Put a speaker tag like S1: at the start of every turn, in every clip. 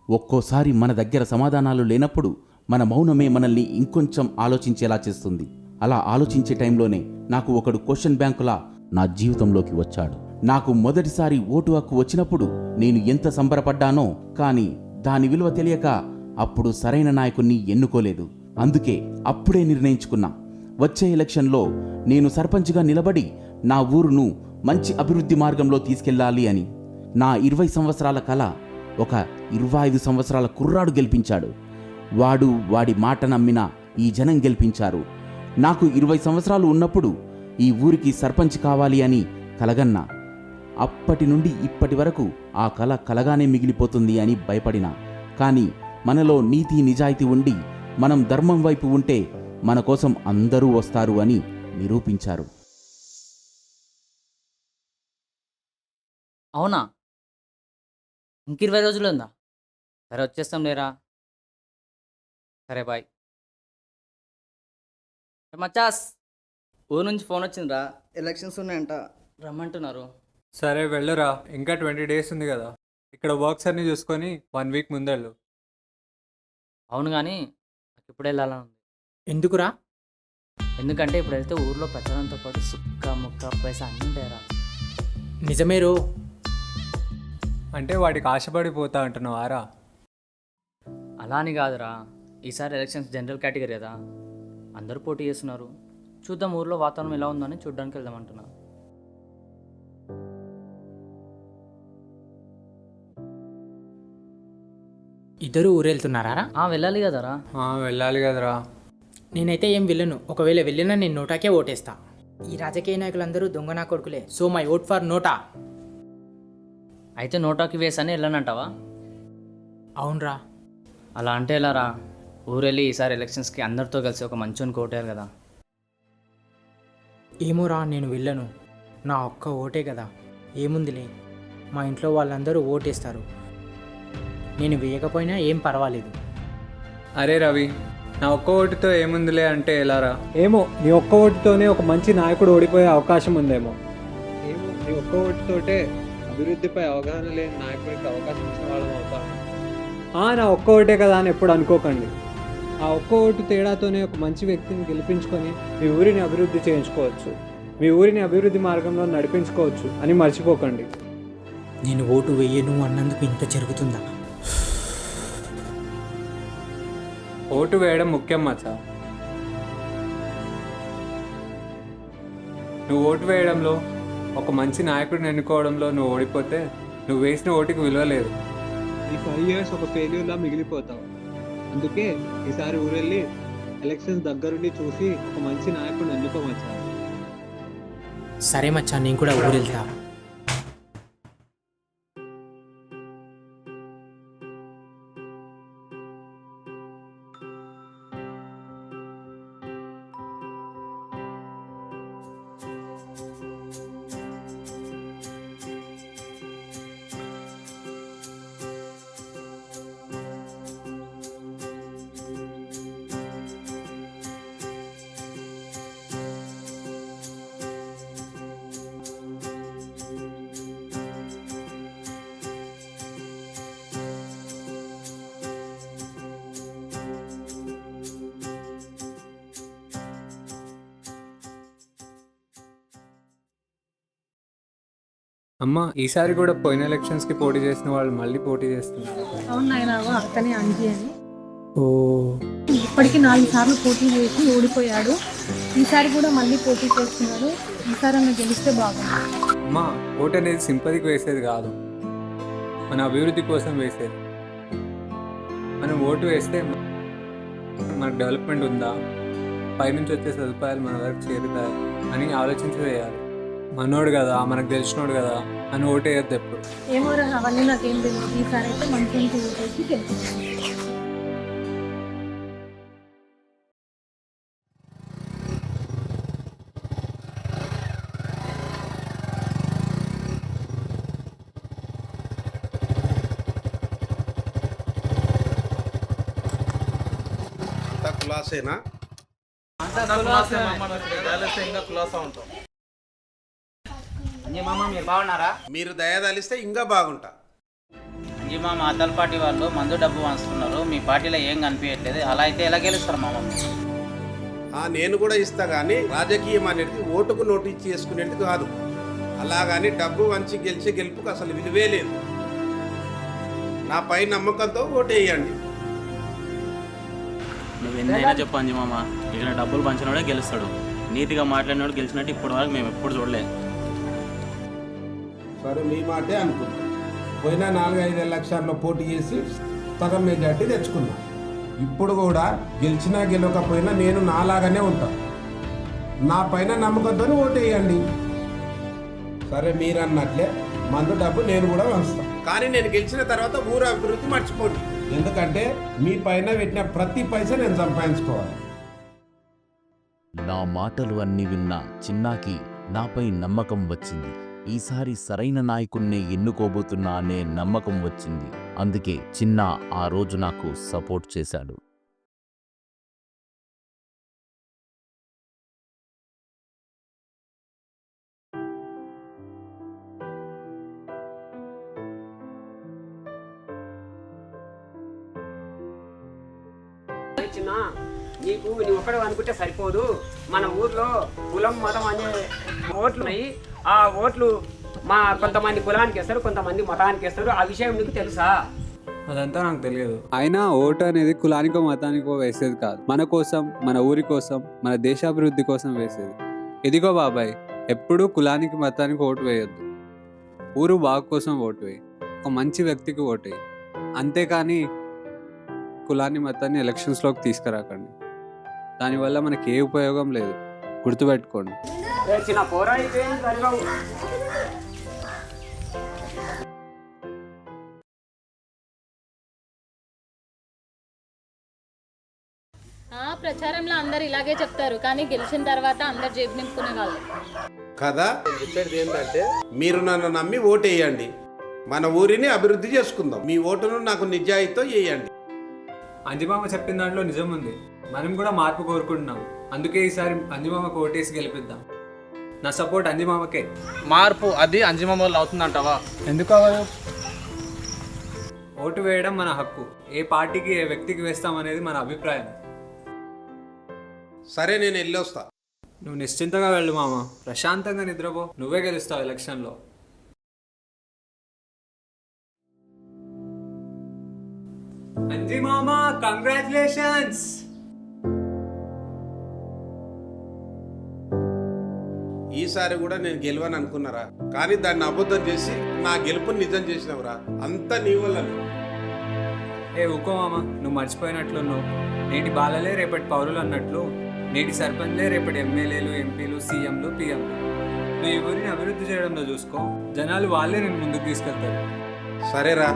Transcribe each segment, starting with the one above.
S1: ఒక్కోసారి మన దగ్గర సమాధానాలు లేనప్పుడు మన మౌనమే మనల్ని ఇంకొంచెం ఆలోచించేలా చేస్తుంది. అలా ఆలోచించే టైంలోనే నాకు ఒకడు క్వశ్చన్ బ్యాంకులా నా జీవితంలోకి వచ్చాడు. నాకు మొదటిసారి ఓటు హక్కు వచ్చినప్పుడు నేను ఎంత సంబరపడ్డానో, కానీ దాని విలువ తెలియక అప్పుడు సరైన నాయకుణ్ణి ఎన్నుకోలేదు. అందుకే అప్పుడే నిర్ణయించుకున్నా, వచ్చే ఎలక్షన్లో నేను సర్పంచ్గా నిలబడి నా ఊరును మంచి అభివృద్ధి మార్గంలో తీసుకెళ్లాలి అని. నా 20 సంవత్సరాల కల ఒక 25 సంవత్సరాల కుర్రాడు గెలిపించాడు. వాడి మాట నమ్మిన ఈ జనం గెలిపించారు. నాకు 20 సంవత్సరాలు ఉన్నప్పుడు ఈ ఊరికి సర్పంచ్ కావాలి అని కలగన్నా. అప్పటి నుండి ఇప్పటి వరకు ఆ కల కలగానే మిగిలిపోతుంది అని భయపడినా. కానీ మనలో నీతి నిజాయితీ ఉండి మనం ధర్మం వైపు ఉంటే మన కోసం అందరూ వస్తారు అని నిరూపించారు.
S2: అవునా? ఇంక 20 రోజులు ఉందా? సరే వచ్చేస్తాం లేరా. సరే బాయ్. మచాస్, ఊరు నుంచి ఫోన్ వచ్చిందిరా, ఎలక్షన్స్ ఉన్నాయంట, రమ్మంటున్నారు.
S3: సరే వెళ్ళురా, ఇంకా 20 డేస్ ఉంది కదా. ఇక్కడ వర్క్స్ అన్నీ చూసుకొని 1 వీక్ ముందెళ్ళు.
S2: అవును కానీ నాకు ఇప్పుడు వెళ్ళాలని ఉంది.
S4: ఎందుకురా?
S2: ఎందుకంటే ఇప్పుడు వెళ్తే ఊర్లో ప్రచారంతో పాటు సుక్క ముక్క పైసా అన్నీ ఉంటాయరా.
S4: నిజమేరో.
S3: అంటే వాడికి ఆశపడిపోతా అంటున్నావారా?
S2: అలా అని కాదురా, ఈసారి ఎలక్షన్స్ జనరల్ కేటగిరీ కదా, అందరూ పోటీ చేస్తున్నారు. చూద్దాం ఊర్లో వాతావరణం ఎలా ఉందని చూడడానికి వెళ్దామంటున్నా.
S4: ఇద్దరు ఊరెళ్తున్నారా?
S2: వెళ్ళాలి కదరా.
S3: వెళ్ళాలి కదరా.
S4: నేనైతే ఏం వెళ్ళను. ఒకవేళ వెళ్ళినా నేను నోటాకే ఓటేస్తా. ఈ రాజకీయ నాయకులందరూ దొంగ నా కొడుకులే. సో మై ఓట్ ఫర్ నోటా.
S2: అయితే నోటాకి వేసని వెళ్ళనంటావా?
S4: అవునరా.
S2: అలా అంటే ఎలా రా? ఊరెళ్ళి ఈసారి ఎలక్షన్స్కి అందరితో కలిసి ఒక మంచోని కోటారు కదా.
S4: ఏమోరా, నేను వెళ్ళను. నా ఒక్క ఓటే కదా, ఏముందిలే. మా ఇంట్లో వాళ్ళందరూ ఓటేస్తారు. నేను వేయకపోయినా ఏం పర్వాలేదు.
S3: అరే రవి, నా ఒక్క ఓటుతో ఏముందిలే అంటే ఎలారా? ఏమో, నీ ఒక్క ఓటుతోనే ఒక మంచి నాయకుడు ఓడిపోయే అవకాశం ఉందేమో. ఏమో, నీ ఒక్క ఓటుతోటే అభివృద్ధిపై అవగాహన లేని నాయకుడికి అవకాశం ఇచ్చిన వాళ్ళం అవుతాను. నా ఒక్క ఓటే కదా అని ఎప్పుడు అనుకోకండి. ఆ ఒక్క ఓటు తేడాతోనే ఒక మంచి వ్యక్తిని గెలిపించుకొని మీ ఊరిని అభివృద్ధి చేయించుకోవచ్చు, మీ ఊరిని అభివృద్ధి మార్గంలో నడిపించుకోవచ్చు అని మర్చిపోకండి.
S4: నేను ఓటు వేయను అన్నందుకు ఇంత జరుగుతుందా?
S3: ఓటు వేయడం ముఖ్యం మచ్చా. నువ్వు ఓటు వేయడంలో, ఒక మంచి నాయకుడిని ఎన్నుకోవడంలో నువ్వు ఓడిపోతే నువ్వు వేసిన ఓటుకి విలువ లేదు. ఈ 5 years ఒక ఫెయిల్యూర్లా మిగిలిపోతావు. అందుకే ఈసారి ఊరెళ్ళి ఎలక్షన్స్ దగ్గరుండి చూసి ఒక మంచి నాయకుడిని ఎన్నుకోమచ్చా.
S4: సరే మచ్చా, నేను కూడా ఊరెళ్తా.
S3: అమ్మ, ఈసారి కూడా పోయిన ఎలక్షన్స్కి పోటీ చేసిన వాళ్ళు మళ్ళీ పోటీ చేస్తున్నారు.
S5: అవును నాయన, అక్కనే అంజీ అని
S4: ఓ,
S5: ఇప్పటికి 4 సార్లు పోటీ చేసి ఓడిపోయాడు. ఈసారి కూడా మళ్ళీ పోటీ చేస్తున్నాడు. ఈసారి అన్న గెలిస్తే బాగుంది.
S3: అమ్మ, ఓటు అనేది సింపతికి వేసేది కాదు, మన అభివృద్ధి కోసం వేసేది. మనం ఓటు వేస్తే మనకు డెవలప్మెంట్ ఉందా, పైనుంచి వచ్చే సదుపాయాలు మన వరకు చేరుతాయి అని ఆలోచించి వేయాలి. మనోడు కదా, మనకు తెలిసినోడు కదా అని ఓటు వేయద్దు ఎప్పుడు.
S5: ఏమో అవన్నీ నాకేం తెలియదు. ఈసారి అయితే మంచి ఓటేసి గెలిపించాను.
S6: క్లాసేనా?
S2: మీరు బాగున్నారా?
S6: మీరు దయదలిస్తే ఇంకా బాగుంటా. అంజి మామ అద్దల పార్టీ వాళ్ళు మందు డబ్బు వంచుతున్నారు, మీ పార్టీలో ఏం కనిపించట్లేదు. అలా అయితే ఎలా గెలుస్తారు మామ?
S7: నేను కూడా ఇస్తా, కానీ రాజకీయం అనేది ఓటుకు నోటు ఇచ్చి చేసుకునేది కాదు. అలాగని డబ్బు వంచి గెలిచే గెలుపుకు అసలు విలువే లేదు. నా పై నమ్మకంతో ఓటు వేయండి.
S8: నువ్వు ఎన్నైనా చెప్పు అంజి మామ, ఇక్కడ డబ్బులు పంచినోడే గెలుస్తాడు. నీతిగా మాట్లాడినోడు గెలిచినట్టు ఇప్పటి వరకు మేము ఎప్పుడు చూడలే.
S7: సరే, మీ మాటే అనుకున్నా. పోయిన 4-5 లక్షల్లో పోటీ చేసి సగం మెజార్టీ తెచ్చుకున్నా. ఇప్పుడు కూడా గెలిచినా గెలవకపోయినా నేను నాలాగానే ఉంటాను. నా పైన నమ్మకంతో ఓటు వేయండి. సరే, మీరు అన్నట్లే మందు డబ్బు నేను కూడా వంచుతాను, కానీ నేను గెలిచిన తర్వాత ఊరు అభివృద్ధి మర్చిపోండి. ఎందుకంటే మీ పైన పెట్టిన ప్రతి పైసా నేను సంపాదించుకోవాలి.
S1: నా మాటలు అన్నీ విన్న చిన్నాకి నాపై నమ్మకం వచ్చింది. ఈసారి సరైన నాయకుణ్ణి ఎన్నుకోబోతున్నా అనే నమ్మకం వచ్చింది. అందుకే చిన్న ఆ రోజు నాకు సపోర్ట్ చేశాడు.
S9: నీకు నువ్వు ఒక్కడే అనుకుంటే సరిపోదు. మన ఊర్లో కులం మతం అనే ఓట్లు ఉన్నాయి. ఆ ఓట్లు కొంతమంది కులానికి వేస్తారు, కొంతమంది మతానికి వేస్తారు. ఆ విషయం నీకు తెలుసా?
S3: అదంతా నాకు తెలియదు. అయినా ఓటు అనేది కులానికో మతానికో వేసేది కాదు, మన కోసం, మన ఊరి కోసం, మన దేశాభివృద్ధి కోసం వేసేది. ఇదిగో బాబాయ్, ఎప్పుడూ కులానికి మతానికి ఓటు వేయొద్దు. ఊరు బాగు కోసం ఓటు వేయి, ఒక మంచి వ్యక్తికి ఓటు వేయి. అంతేకాని కులాన్ని మతాన్ని ఎలక్షన్స్లోకి తీసుకురాకండి. దానివల్ల మనకి ఏ ఉపయోగం లేదు, గుర్తుపెట్టుకోండి.
S9: చిన్న పోరా అయిపోయింది సరిగావు.
S5: ప్రచారంలో అందరు ఇలాగే చెప్తారు, కానీ గెలిచిన తర్వాత అందరు జేబు నింపుకునే వాళ్ళు
S7: కదా. నేను చెప్పేది ఏంటంటే, మీరు నన్ను నమ్మి ఓటు వేయండి. మన ఊరిని అభివృద్ధి చేసుకుందాం. మీ ఓటును నాకు నిజాయితీతో వేయండి.
S3: అంజిమామ చెప్పిన దాంట్లో నిజం ఉంది. మనం కూడా మార్పు కోరుకుంటున్నాం. అందుకే ఈసారి అంజిమామకు ఓటేసి గెలిపిద్దాం. నా సపోర్ట్ అంజిమామకే.
S10: మార్పు అది అంజిమామ వల్ల అవుతుందంటావా?
S3: ఎందుకు ఓటు వేయడం మన హక్కు. ఏ పార్టీకి ఏ వ్యక్తికి వేస్తామనేది మన అభిప్రాయం.
S7: సరే, నేను వెళ్ళొస్తా.
S3: నువ్వు నిశ్చింతగా వెళ్ళు మామ, ప్రశాంతంగా నిద్రపో. నువ్వే గెలుస్తావు ఎలక్షన్లో. అంజి మామ, కంగ్రాచులేషన్స్.
S7: ఈసారి కూడా నేను గెలవని అనుకున్నారా, కానీ దాన్ని అబద్ధం చేసి నా గెలుపుని నిజం చేసినవరా. అంతా నీ వల్లనే.
S3: ఏ ఊకో మామ, నువ్వు మర్చిపోయినట్లున్నావు. నేటి బాలలే రేపటి పౌరులు అన్నట్లు, నేటి సర్పంచ్లే రేపటి ఎమ్మెల్యేలు, ఎంపీలు, సీఎంలు, పిఎంలు. నువ్వు ఈ ఊరిని అభివృద్ధి చేయడంలో చూసుకో. జనాలు వాళ్ళే నేను ముందుకు తీసుకెళ్తారు.
S7: సరేరా,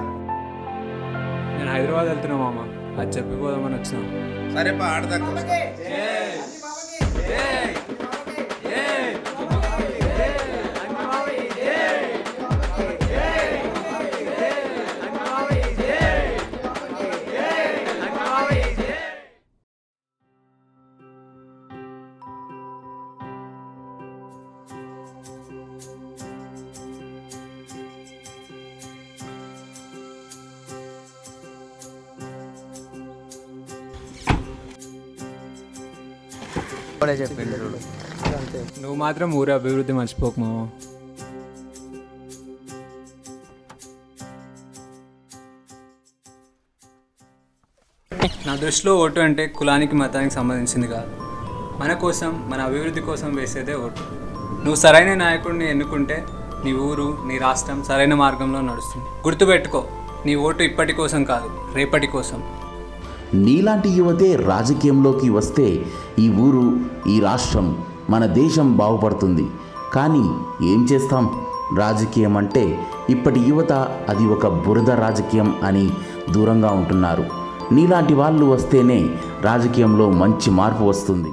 S3: నేను హైదరాబాద్ వెళ్తున్నా మామ, అది చెప్పిపోదామని వచ్చాను.
S7: సరే పా, ఆడదాకా వస్తా.
S3: నువ్వు మాత్రం ఊరి అభివృద్ధి మర్చిపోకు మామ. నా దృష్టిలో ఓటు అంటే కులానికి మతానికి సంబంధించింది కాదు. మన కోసం, మన అభివృద్ధి కోసం వేసేదే ఓటు. నువ్వు సరైన నాయకుడిని ఎన్నుకుంటే నీ ఊరు, నీ రాష్ట్రం సరైన మార్గంలో నడుస్తుంది. గుర్తుపెట్టుకో, నీ ఓటు ఇప్పటి కోసం కాదు, రేపటి కోసం.
S1: నీలాంటి యువతే రాజకీయంలోకి వస్తే ఈ ఊరు, ఈ రాష్ట్రం, మన దేశం బాగుపడుతుంది. కానీ ఏం చేస్తాం, రాజకీయం అంటే ఇప్పటి యువత అది ఒక బురద రాజకీయం అని దూరంగా ఉంటున్నారు. నీలాంటి వాళ్ళు వస్తేనే రాజకీయంలో మంచి మార్పు వస్తుంది.